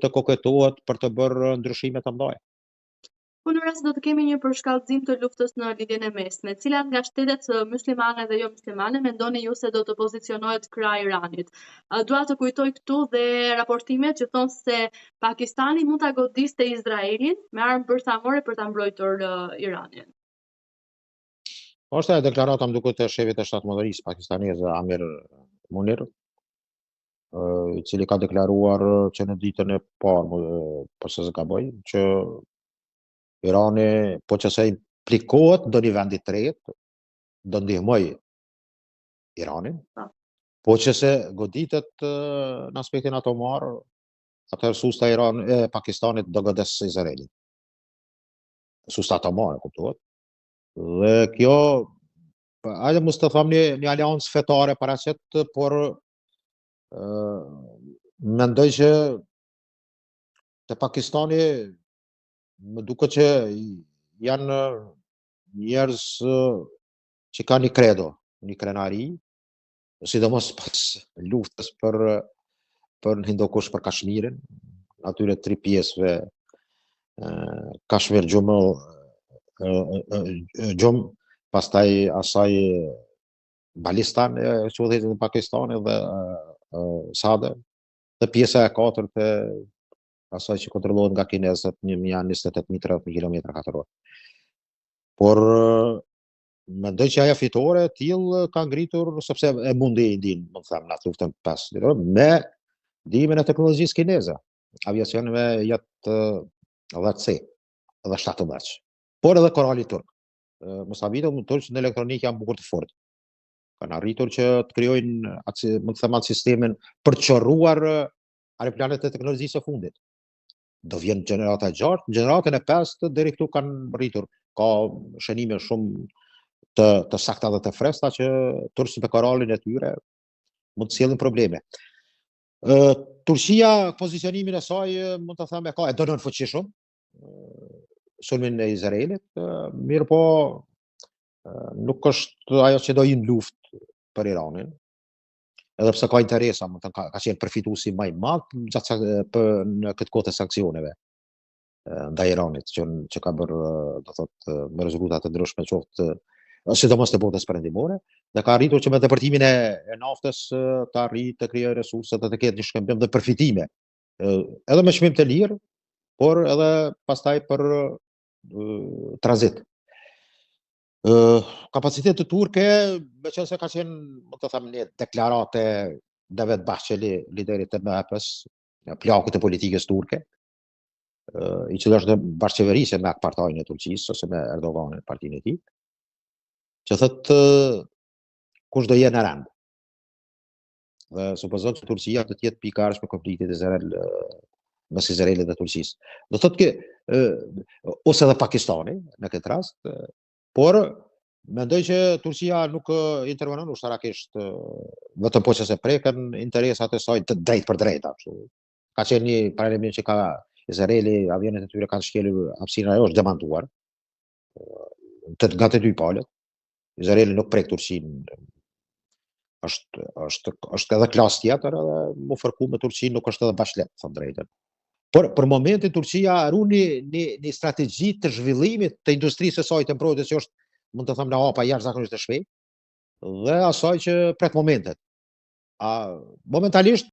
të koketohet për të bërë ndryshime të mëdha. Po në rast do të kemi një përshkallëzim të luftës në lidhjen e mesme, cilat nga shtetet muslimane dhe jo muslimane mendoni ju se do të pozicionohet krah Iranit? Dua të kujtoj këtu dhe raportimet që thonë se Pakistani mund ta godiste Izraelin me armë bërthamore për ta mbrojtur Iranin. Është e deklarata më duket të shefit të shtatëmëdhërisë pakistaneze Amir Munir, i cili ka deklaruar që në ditën e parë, po se gaboj, që Irani, po që se implikohet do një vendi tretë, do ndihmoj Iranin, po që se goditet në aspektin atomar, atëherë susta Pakistanit do godes Izraelin. Susta atomare, kuptohet. Dhe kjo, hajde mos të them një aleancë fetare paraqet, por mendoj që te Pakistani më duket që janë njerëz që kanë një credo, një krenari, sidomos pas luftës për hindokush për Kashmirin, atyre 3 pjesëve, Kashmir, Gjum, pastaj asaj Balistan, që udhëheqet në Pakistan dhe Sade, dhe pjesa e 4 asaj që kontrollohet nga kinezët, 28.030 kilometra katror. Por mendoj që ajo fitore e tillë ka ngritur, sepse e mundi din, më të them, në atë luftën 5 ditë, me ndihimin e teknologjisë kineze, aviacion me jet 10C dhe 17. Por edhe korali turk. Mos ta vitet turqët në elektronikë janë bukur të fortë. Kanë arritur që të krijojnë, më të them, atë sistemin për të çorruar aeroplanet e teknologjisë së fundit. Do vjen gjenerata e 6, gjeneratën e 5 deri këtu kanë rritur. Ka shënime shumë të sakta dhe të freskëta që turqët me koralin e tyre mund të sjellin probleme. Turqia, pozicionimin e saj, mund të them, e dënon fuqishëm sulmin e Izraelit, mirë po nuk është ajo që do në luftë për Iranin, edhe pse ka interesa, ka qenë përfituesi më i madh në këtë kohë të sanksioneve ndaj Iranit, që ka bërë, do thotë, me rezultate të ndryshme, qoftë sidomos të botës perëndimore, dhe ka arritur që me depërtimin e naftës të arrijë të krijojë resurse dhe të ketë një shkëmbim dhe përfitime, edhe me çmim të lirë, por edhe pastaj për tranzit. Kapacitetet turke, meqense ka qenë, më të them, një deklarate Devlet Bahçeli, liderit të MHP-s, plakut të politikës turke, i cili është në bashkëqeverisje me AK-partajin e Turqisë ose me Erdoganin, partinë e tij, që thotë kush do jenë në rend. Dhe supozon që Turqia do të jetë pika e arshme konfliktit mes Izraelit dhe Turqisë. Do thotë që ose edhe Pakistani në këtë rast, por mendoj që Turqia nuk intervenon ushtarakisht, vetëm po që se preken interesat e saj të drejtë për drejtë. Ka qenë një paralajmërim që ka Izraeli, avionet e tyre kanë shkelur hapësirën, ajo është demantuar nga të dy palët. Izraeli nuk prek Turqinë, është edhe klasë tjetër, edhe më fërku me Turqinë nuk është edhe bashkëlet, thënë drejtën. Por për momentin Turqia runi një strategji të zhvillimit të industrisë së saj të mbrojtjes, që është, mund të them, në hapa jashtëzakonisht të shpejtë, dhe asaj që pret momentet. Momentalisht